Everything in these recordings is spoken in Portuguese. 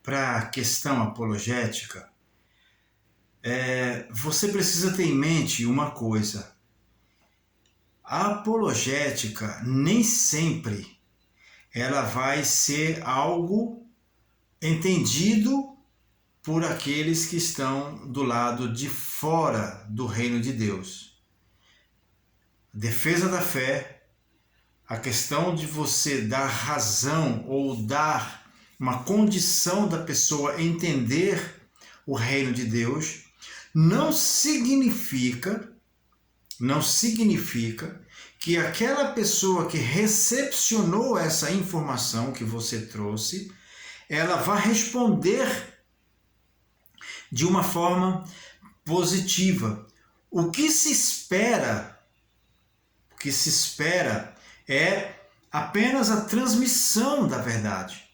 para a questão apologética, você precisa ter em mente uma coisa. A apologética nem sempre ela vai ser algo entendido por aqueles que estão do lado de fora do reino de Deus. Defesa da fé, a questão de você dar razão ou dar uma condição da pessoa entender o reino de Deus, não significa que aquela pessoa que recepcionou essa informação que você trouxe, ela vai responder de uma forma positiva. O que se espera é apenas a transmissão da verdade.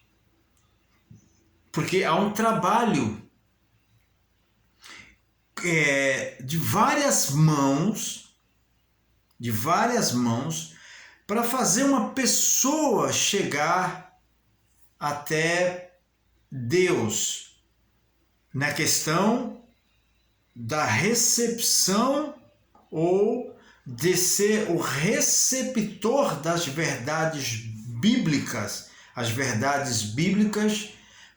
Porque há um trabalho de várias mãos para fazer uma pessoa chegar até Deus na questão da recepção ou de ser o receptor das verdades bíblicas. As verdades bíblicas,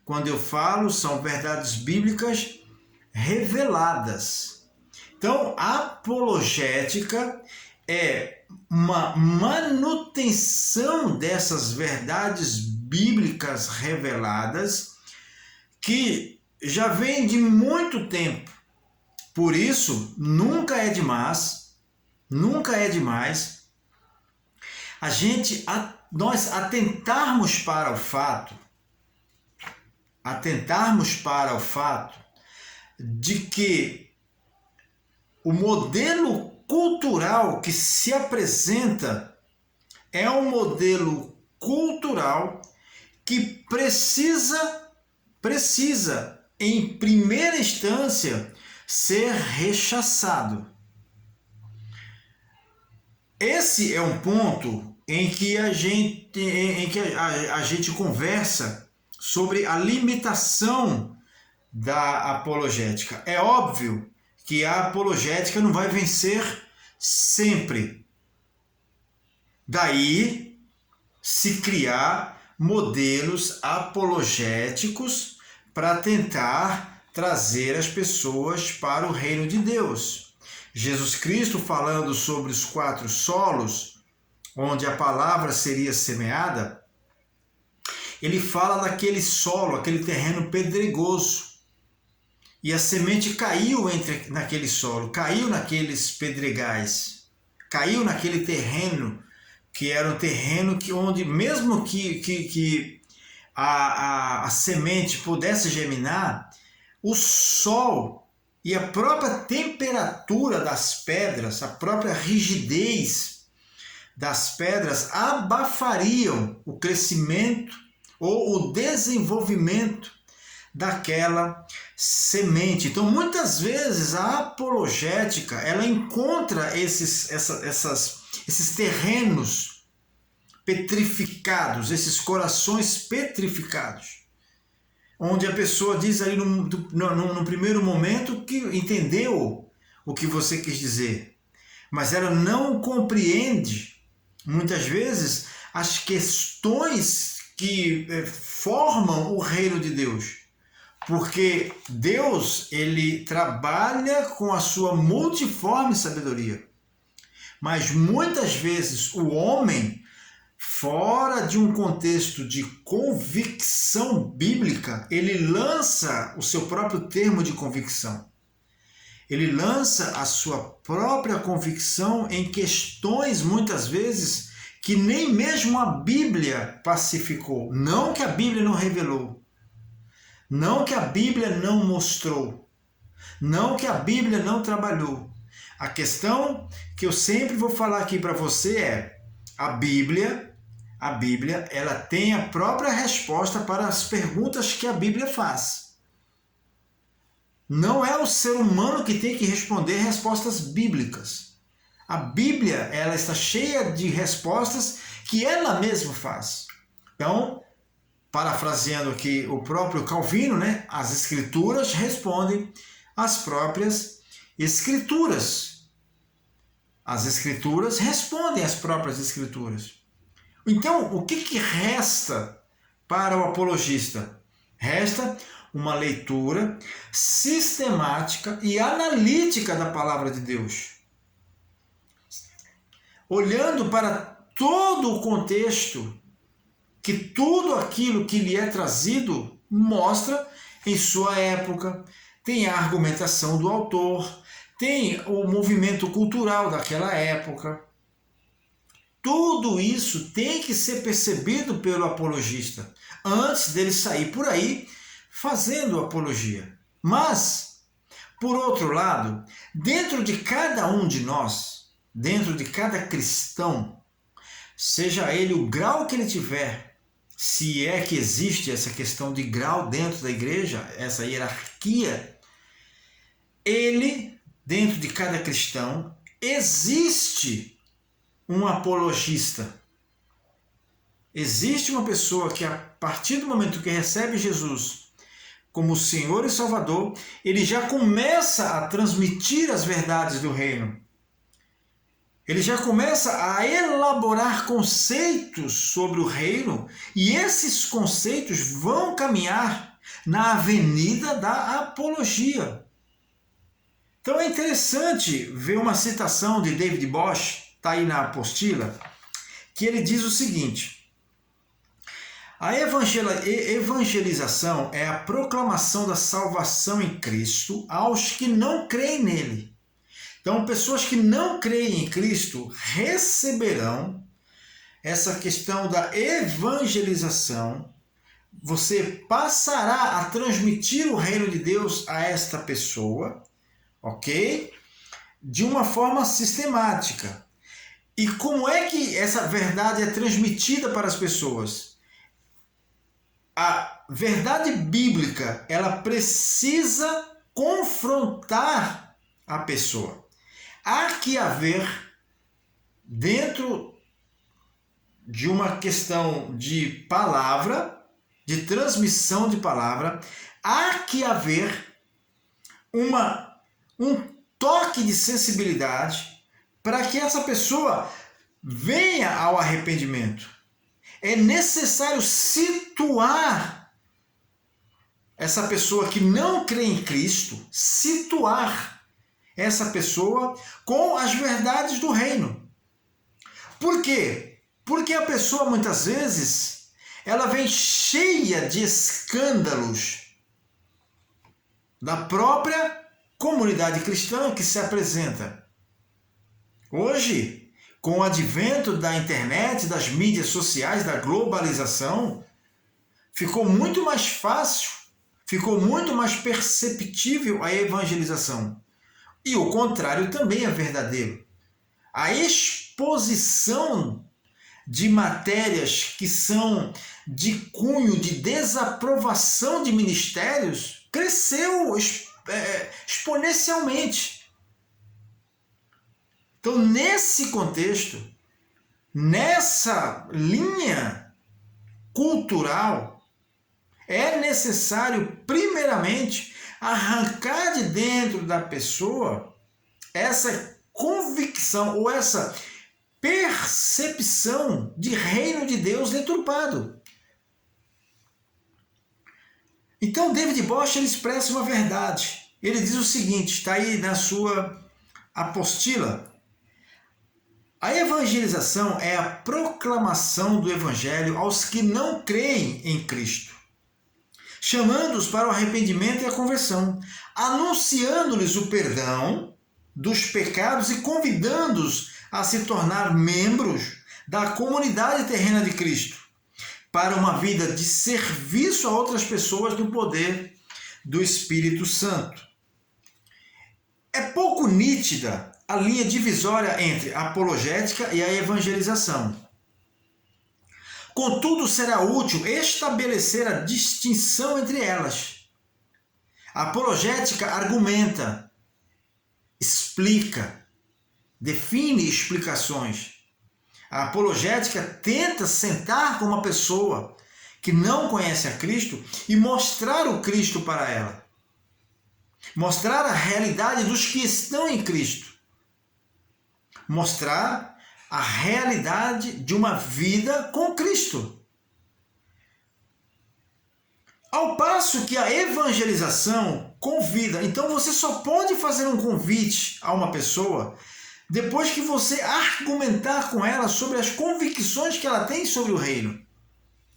quando eu falo, são verdades bíblicas reveladas. Então, a apologética é uma manutenção dessas verdades bíblicas reveladas que já vem de muito tempo. Por isso, nunca é demais nós atentarmos para o fato de que o modelo cultural que se apresenta é um modelo cultural que precisa, em primeira instância, ser rechaçado. Esse é um ponto em que a gente conversa sobre a limitação da apologética. É óbvio que a apologética não vai vencer sempre. Daí se criar modelos apologéticos para tentar trazer as pessoas para o reino de Deus. Jesus Cristo, falando sobre os 4 solos, onde a palavra seria semeada, ele fala daquele solo, aquele terreno pedregoso. E a semente caiu naquele solo, caiu naqueles pedregais, caiu naquele terreno, que era um terreno onde mesmo que a semente pudesse germinar, o sol e a própria temperatura das pedras, a própria rigidez das pedras abafariam o crescimento ou o desenvolvimento daquela semente. Então, muitas vezes a apologética ela encontra esses terrenos petrificados, esses corações petrificados, onde a pessoa diz ali no primeiro momento que entendeu o que você quis dizer, mas ela não compreende muitas vezes as questões que formam o reino de Deus. Porque Deus, ele trabalha com a sua multiforme sabedoria. Mas muitas vezes o homem, fora de um contexto de convicção bíblica, ele lança o seu próprio termo de convicção. Ele lança a sua própria convicção em questões, muitas vezes, que nem mesmo a Bíblia pacificou. Não que a Bíblia não revelou. Não que a Bíblia não mostrou, não que a Bíblia não trabalhou. A questão que eu sempre vou falar aqui para você é: a Bíblia, ela tem a própria resposta para as perguntas que a Bíblia faz. Não é o ser humano que tem que responder respostas bíblicas. A Bíblia, ela está cheia de respostas que ela mesma faz. Então, parafraseando aqui o próprio Calvino, né? As Escrituras respondem às próprias Escrituras. As Escrituras respondem às próprias Escrituras. Então, o que resta para o apologista? Resta uma leitura sistemática e analítica da palavra de Deus, olhando para todo o contexto, que tudo aquilo que lhe é trazido mostra em sua época, tem a argumentação do autor, tem o movimento cultural daquela época. Tudo isso tem que ser percebido pelo apologista antes dele sair por aí fazendo apologia. Mas, por outro lado, dentro de cada um de nós, dentro de cada cristão, seja ele o grau que ele tiver, se é que existe essa questão de grau dentro da igreja, essa hierarquia, ele, dentro de cada cristão, existe um apologista. Existe uma pessoa que, a partir do momento que recebe Jesus como Senhor e Salvador, ele já começa a transmitir as verdades do reino. Ele já começa a elaborar conceitos sobre o reino, e esses conceitos vão caminhar na avenida da apologia. Então é interessante ver uma citação de David Bosch, está aí na apostila, que ele diz o seguinte: a evangelização é a proclamação da salvação em Cristo aos que não creem nele. Então, pessoas que não creem em Cristo receberão essa questão da evangelização. Você passará a transmitir o reino de Deus a esta pessoa, ok? De uma forma sistemática. E como é que essa verdade é transmitida para as pessoas? A verdade bíblica, ela precisa confrontar a pessoa. Há que haver, dentro de uma questão de palavra, de transmissão de palavra, há que haver um toque de sensibilidade para que essa pessoa venha ao arrependimento. É necessário situar essa pessoa que não crê em Cristo, situar essa pessoa com as verdades do reino. Por quê? Porque a pessoa, muitas vezes, ela vem cheia de escândalos da própria comunidade cristã que se apresenta. Hoje, com o advento da internet, das mídias sociais, da globalização, ficou muito mais fácil, ficou muito mais perceptível a evangelização. E o contrário também é verdadeiro. A exposição de matérias que são de cunho de desaprovação de ministérios cresceu exponencialmente. Então, nesse contexto, nessa linha cultural, é necessário, primeiramente, arrancar de dentro da pessoa essa convicção ou essa percepção de reino de Deus deturpado. Então, David Bosch ele expressa uma verdade. Ele diz o seguinte, está aí na sua apostila: a evangelização é a proclamação do evangelho aos que não creem em Cristo, chamando-os para o arrependimento e a conversão, anunciando-lhes o perdão dos pecados e convidando-os a se tornar membros da comunidade terrena de Cristo, para uma vida de serviço a outras pessoas no poder do Espírito Santo. É pouco nítida a linha divisória entre a apologética e a evangelização. Contudo, será útil estabelecer a distinção entre elas. A apologética argumenta, explica, define explicações. A apologética tenta sentar com uma pessoa que não conhece a Cristo, e mostrar o Cristo para ela. Mostrar a realidade dos que estão em Cristo. Mostrar a realidade de uma vida com Cristo. Ao passo que a evangelização convida. Então você só pode fazer um convite a uma pessoa depois que você argumentar com ela sobre as convicções que ela tem sobre o reino.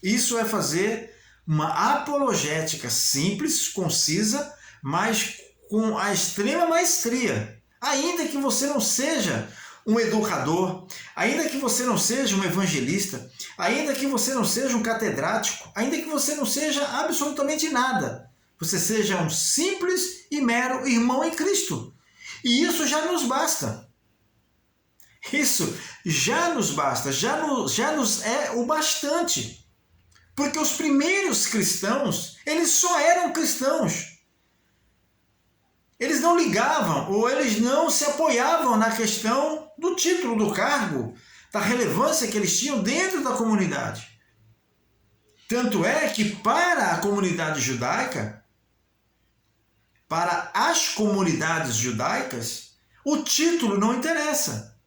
Isso é fazer uma apologética simples, concisa, mas com a extrema maestria. Ainda que você não seja um educador, ainda que você não seja um evangelista, ainda que você não seja um catedrático, ainda que você não seja absolutamente nada, você seja um simples e mero irmão em Cristo. E isso já nos basta. Isso já nos basta, já nos é o bastante. Porque os primeiros cristãos, eles só eram cristãos. Eles não ligavam ou eles não se apoiavam na questão do título, do cargo, da relevância que eles tinham dentro da comunidade. Tanto é que para a comunidade judaica, para as comunidades judaicas, o título não interessa.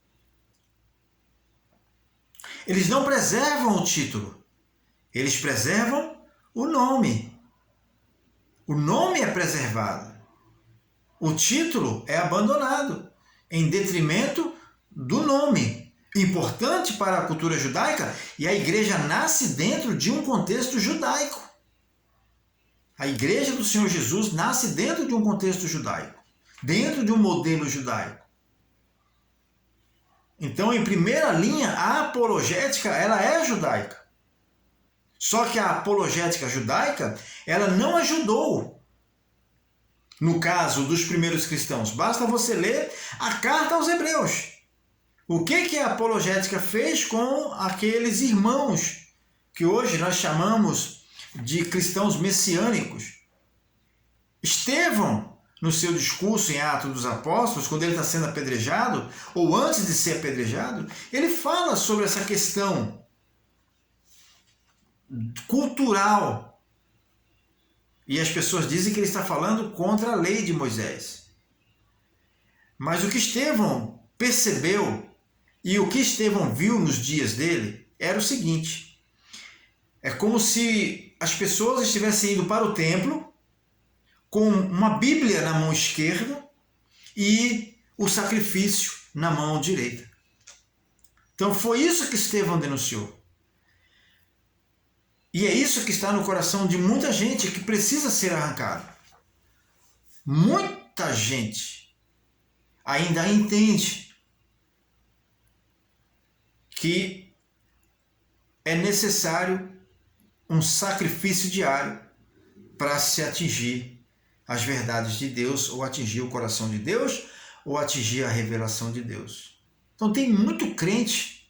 Eles não preservam o título, eles preservam o nome. O nome é preservado. O título é abandonado em detrimento do nome. Importante para a cultura judaica, e a igreja nasce dentro de um contexto judaico. A igreja do Senhor Jesus nasce dentro de um contexto judaico, dentro de um modelo judaico. Então, em primeira linha, a apologética ela é judaica. Só que a apologética judaica ela não ajudou. No caso dos primeiros cristãos, basta você ler a carta aos Hebreus. O que a apologética fez com aqueles irmãos que hoje nós chamamos de cristãos messiânicos? Estevão, no seu discurso em Atos dos Apóstolos, quando ele está sendo apedrejado, ou antes de ser apedrejado, ele fala sobre essa questão cultural. E as pessoas dizem que ele está falando contra a lei de Moisés. Mas o que Estevão percebeu e o que Estevão viu nos dias dele era o seguinte: é como se as pessoas estivessem indo para o templo com uma Bíblia na mão esquerda e o sacrifício na mão direita. Então foi isso que Estevão denunciou. E é isso que está no coração de muita gente que precisa ser arrancado. Muita gente ainda entende que é necessário um sacrifício diário para se atingir as verdades de Deus, ou atingir o coração de Deus, ou atingir a revelação de Deus. Então tem muito crente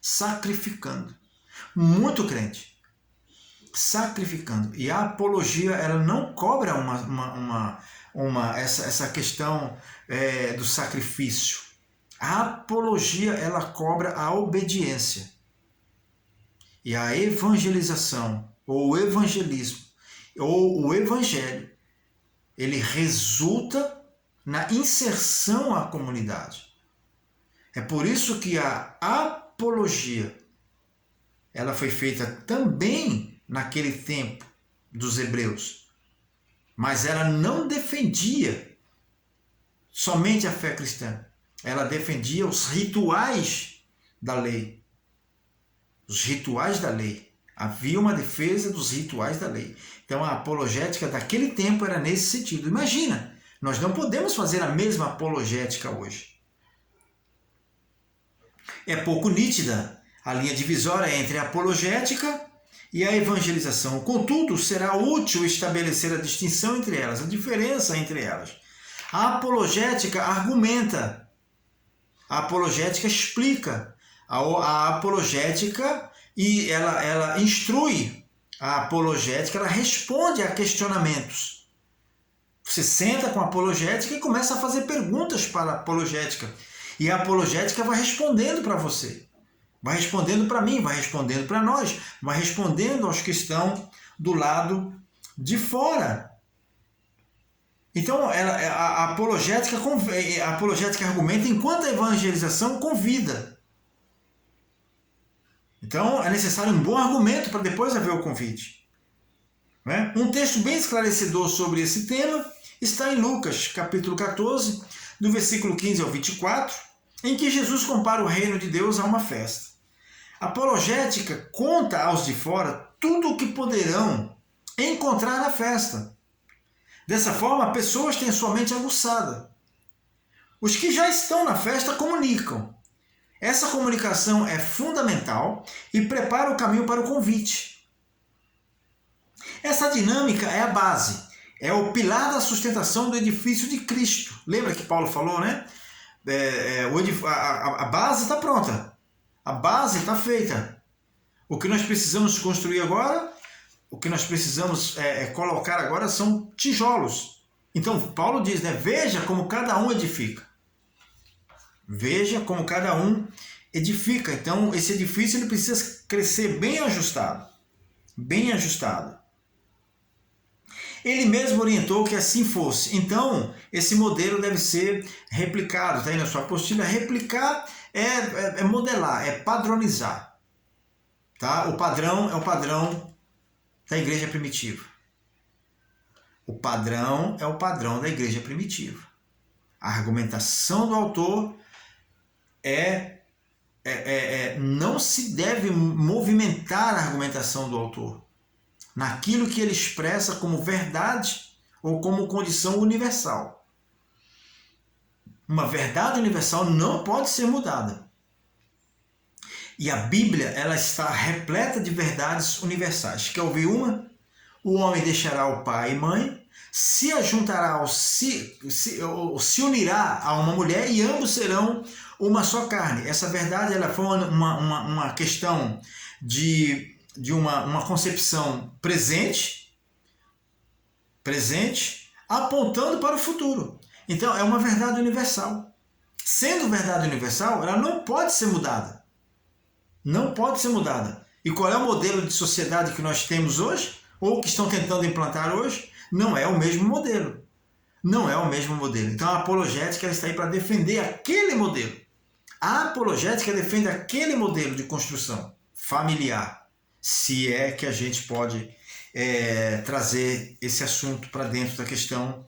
sacrificando. Muito crente sacrificando. E a apologia ela não cobra essa questão do sacrifício. A apologia ela cobra a obediência. E a evangelização, ou o evangelismo, ou o evangelho, ele resulta na inserção à comunidade. É por isso que a apologia ela foi feita também naquele tempo dos hebreus, mas ela não defendia somente a fé cristã, ela defendia os rituais da lei. Os rituais da lei. Havia uma defesa dos rituais da lei. Então a apologética daquele tempo era nesse sentido. Imagina, nós não podemos fazer a mesma apologética hoje. É pouco nítida a linha divisória entre a apologética e a evangelização. Contudo, será útil estabelecer a distinção entre elas, a diferença entre elas. A apologética argumenta, a apologética explica, a apologética e ela instrui, a apologética ela responde a questionamentos. Você senta com a apologética e começa a fazer perguntas para a apologética, e a apologética vai respondendo para você. vai respondendo para mim, vai respondendo para nós, vai respondendo aos que estão do lado de fora. Então, a apologética argumenta enquanto a evangelização convida. Então, é necessário um bom argumento para depois haver o convite. Né? Um texto bem esclarecedor sobre esse tema está em Lucas, capítulo 14, do versículo 15 ao 24, em que Jesus compara o reino de Deus a uma festa. A apologética conta aos de fora tudo o que poderão encontrar na festa. Dessa forma, pessoas têm sua mente aguçada. Os que já estão na festa comunicam. Essa comunicação é fundamental e prepara o caminho para o convite. Essa dinâmica é a base, é o pilar da sustentação do edifício de Cristo. Lembra que Paulo falou, né? A base está pronta, a base está feita. O que nós precisamos construir agora, o que nós precisamos colocar agora são tijolos. Então Paulo diz, né? Veja como cada um edifica. Veja como cada um edifica. Então esse edifício ele precisa crescer bem ajustado. Bem ajustado. Ele mesmo orientou que assim fosse. Então, esse modelo deve ser replicado. Está aí na sua apostila. Replicar é modelar, é padronizar. Tá? O padrão é o padrão da igreja primitiva. O padrão é o padrão da igreja primitiva. A argumentação do autor não se deve movimentar a argumentação do autor naquilo que ele expressa como verdade ou como condição universal. Uma verdade universal não pode ser mudada. E a Bíblia ela está repleta de verdades universais. Quer ouvir uma? O homem deixará o pai e mãe, se ajuntará se unirá a uma mulher e ambos serão uma só carne. Essa verdade ela foi uma questão de uma concepção presente, apontando para o futuro. Então é uma verdade universal. Sendo verdade universal, ela não pode ser mudada. Não pode ser mudada. E qual é o modelo de sociedade que nós temos hoje? Ou que estão tentando implantar hoje? Não é o mesmo modelo. Não é o mesmo modelo. Então a apologética ela está aí para defender aquele modelo. A apologética defende aquele modelo de construção familiar. Se é que a gente pode trazer esse assunto para dentro da questão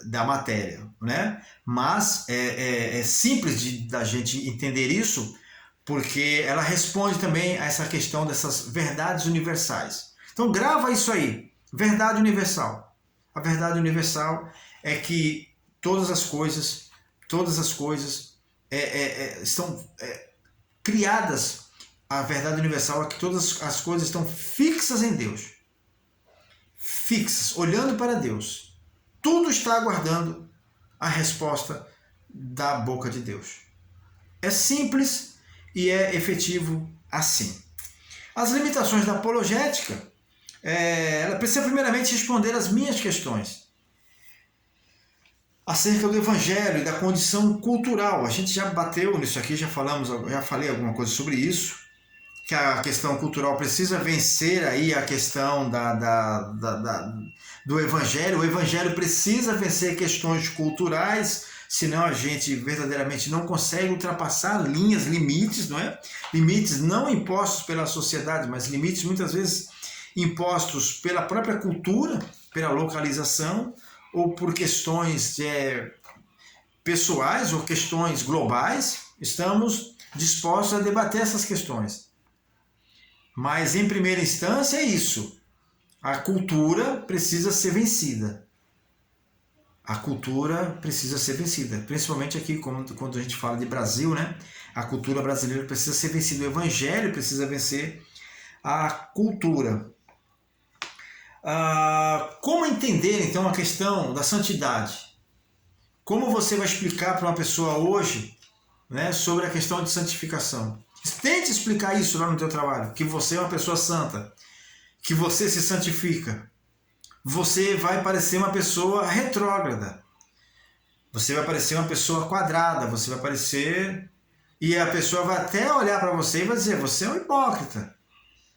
da matéria, né? Mas é simples da gente entender isso, porque ela responde também a essa questão dessas verdades universais. Então grava isso aí, verdade universal. A verdade universal é que todas as coisas estão criadas. A verdade universal é que todas as coisas estão fixas em Deus. Fixas, olhando para Deus. Tudo está aguardando a resposta da boca de Deus. É simples e é efetivo assim. As limitações da apologética, ela precisa primeiramente responder às minhas questões acerca do evangelho e da condição cultural. A gente já bateu nisso aqui, já falei alguma coisa sobre isso. Que a questão cultural precisa vencer aí a questão do evangelho. O evangelho precisa vencer questões culturais, senão a gente verdadeiramente não consegue ultrapassar limites, não é? Limites não impostos pela sociedade, mas limites muitas vezes impostos pela própria cultura, pela localização, ou por questões pessoais ou questões globais. Estamos dispostos a debater essas questões. Mas, em primeira instância, é isso. A cultura precisa ser vencida. A cultura precisa ser vencida. Principalmente aqui, quando a gente fala de Brasil, né? A cultura brasileira precisa ser vencida. O evangelho precisa vencer a cultura. Como entender, então, a questão da santidade? Como você vai explicar para uma pessoa hoje, né, sobre a questão de santificação? Tente explicar isso lá no teu trabalho, que você é uma pessoa santa, que você se santifica. Você vai parecer uma pessoa retrógrada, você vai parecer uma pessoa quadrada, você vai parecer E a pessoa vai até olhar para você e vai dizer, você é um hipócrita.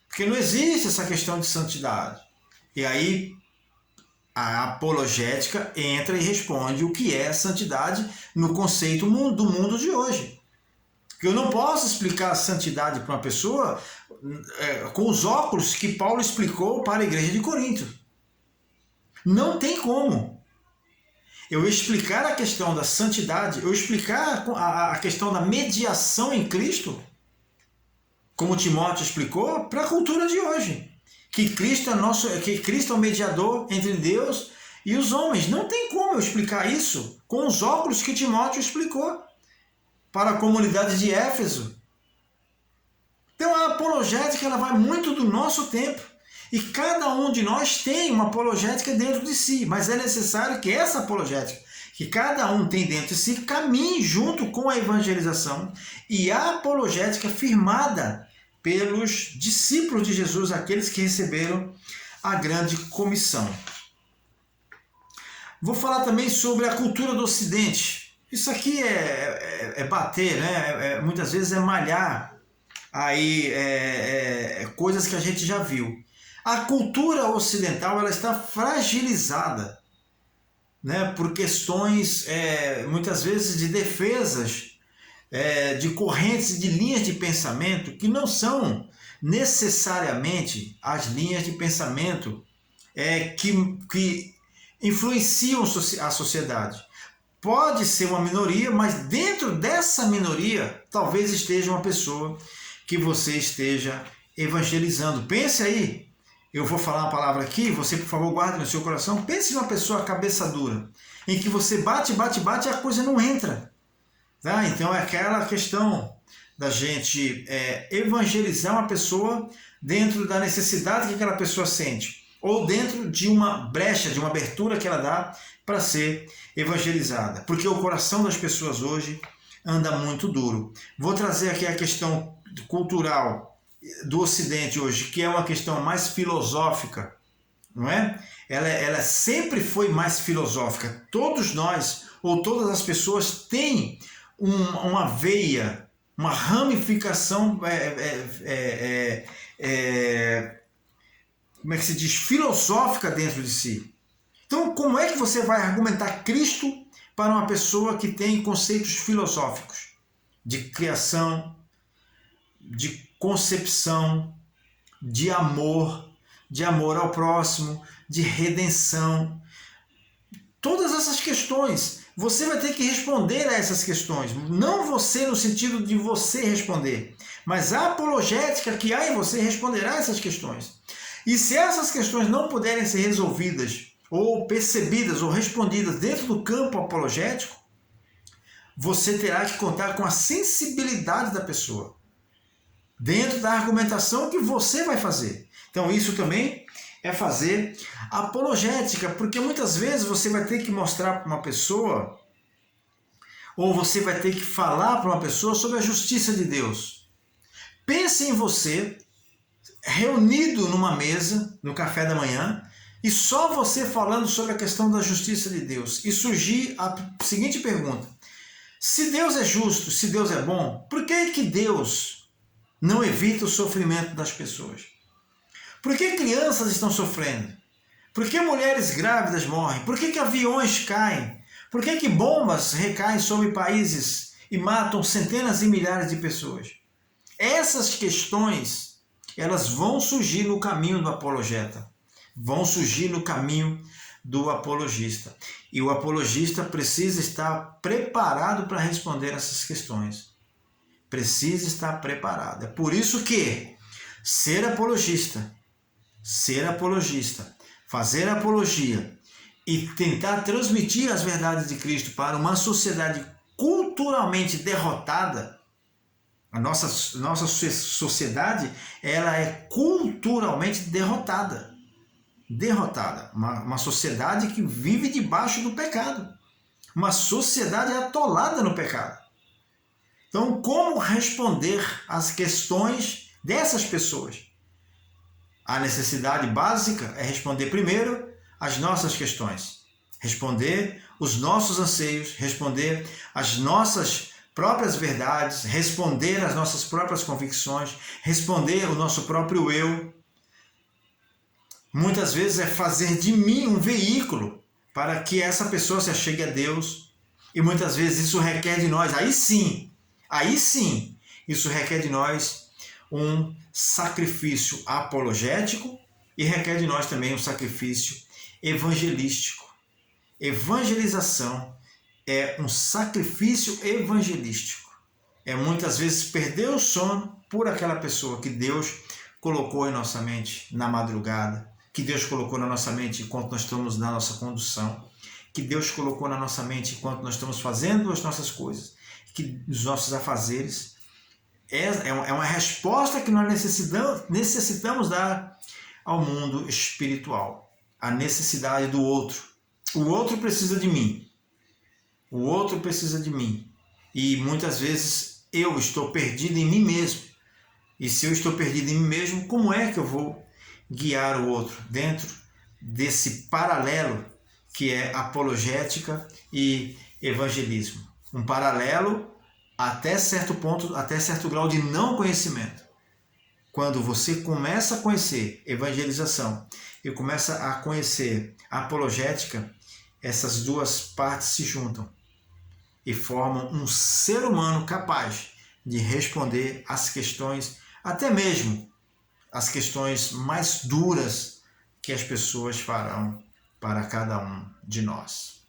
Porque não existe essa questão de santidade. E aí a apologética entra e responde o que é santidade no conceito do mundo de hoje. Porque eu não posso explicar a santidade para uma pessoa com os óculos que Paulo explicou para a igreja de Corinto. Não tem como. Eu explicar a questão da santidade, eu explicar a questão da mediação em Cristo, como Timóteo explicou, para a cultura de hoje. Que Cristo é o mediador entre Deus e os homens. Não tem como eu explicar isso com os óculos que Timóteo explicou para a comunidade de Éfeso. Então a apologética ela vai muito do nosso tempo. E cada um de nós tem uma apologética dentro de si, mas é necessário que essa apologética, que cada um tem dentro de si, caminhe junto com a evangelização e a apologética firmada pelos discípulos de Jesus, aqueles que receberam a grande comissão. Vou falar também sobre a cultura do Ocidente. Isso aqui é bater, né? Muitas vezes é malhar aí coisas que a gente já viu. A cultura ocidental ela está fragilizada, né, por questões muitas vezes de defesas de correntes, de linhas de pensamento que não são necessariamente as linhas de pensamento que influenciam a sociedade. Pode ser uma minoria, mas dentro dessa minoria talvez esteja uma pessoa que você esteja evangelizando. Pense aí. Eu vou falar uma palavra aqui, você por favor guarde no seu coração. Pense numa pessoa cabeça dura, em que você bate e a coisa não entra. Tá? Então é aquela questão da gente evangelizar uma pessoa dentro da necessidade que aquela pessoa sente, ou dentro de uma brecha, de uma abertura que ela dá para ser evangelizada. Porque o coração das pessoas hoje anda muito duro. Vou trazer aqui a questão cultural do Ocidente hoje, que é uma questão mais filosófica, não é? Ela sempre foi mais filosófica. Todos nós, ou todas as pessoas, têm uma veia, uma ramificação, como é que se diz, filosófica dentro de si. Então, como é que você vai argumentar Cristo para uma pessoa que tem conceitos filosóficos de criação, de concepção, de amor ao próximo, de redenção? Todas essas questões, você vai ter que responder a essas questões. Não você no sentido de você responder, mas a apologética que há em você responderá essas questões. E se essas questões não puderem ser resolvidas, ou percebidas, ou respondidas dentro do campo apologético, você terá que contar com a sensibilidade da pessoa, dentro da argumentação que você vai fazer. Então isso também é fazer apologética, porque muitas vezes você vai ter que mostrar para uma pessoa, ou você vai ter que falar para uma pessoa sobre a justiça de Deus. Pense em você, reunido numa mesa, no café da manhã, e só você falando sobre a questão da justiça de Deus, e surgir a seguinte pergunta: se Deus é justo, se Deus é bom, por que Deus não evita o sofrimento das pessoas? Por que crianças estão sofrendo? Por que mulheres grávidas morrem? Por que aviões caem? Por que bombas recaem sobre países e matam centenas e milhares de pessoas? Essas questões, elas vão surgir no caminho do apologeta, vão surgir no caminho do apologista. E o apologista precisa estar preparado para responder essas questões. Precisa estar preparado. É por isso que ser apologista, fazer apologia e tentar transmitir as verdades de Cristo para uma sociedade culturalmente derrotada. A nossa sociedade, ela é culturalmente derrotada. Uma sociedade que vive debaixo do pecado. Uma sociedade atolada no pecado. Então, como responder às questões dessas pessoas? A necessidade básica é responder primeiro as nossas questões, responder os nossos anseios, responder as nossas próprias verdades, responder às nossas próprias convicções, responder ao nosso próprio eu. Muitas vezes é fazer de mim um veículo para que essa pessoa se achegue a Deus. E muitas vezes isso requer de nós, aí sim, isso requer de nós um sacrifício apologético e requer de nós também um sacrifício evangelístico. Evangelização é um sacrifício evangelístico. É muitas vezes perder o sono por aquela pessoa que Deus colocou em nossa mente na madrugada, que Deus colocou na nossa mente enquanto nós estamos na nossa condução, que Deus colocou na nossa mente enquanto nós estamos fazendo as nossas coisas, que os nossos afazeres. É uma resposta que nós necessitamos dar ao mundo espiritual. A necessidade do outro. O outro precisa de mim. O outro precisa de mim. E muitas vezes eu estou perdido em mim mesmo. E se eu estou perdido em mim mesmo, como é que eu vou guiar o outro dentro desse paralelo que é apologética e evangelismo? Um paralelo até certo ponto, até certo grau de não conhecimento. Quando você começa a conhecer evangelização e começa a conhecer apologética, essas duas partes se juntam e formam um ser humano capaz de responder às questões, até mesmo as questões mais duras que as pessoas farão para cada um de nós.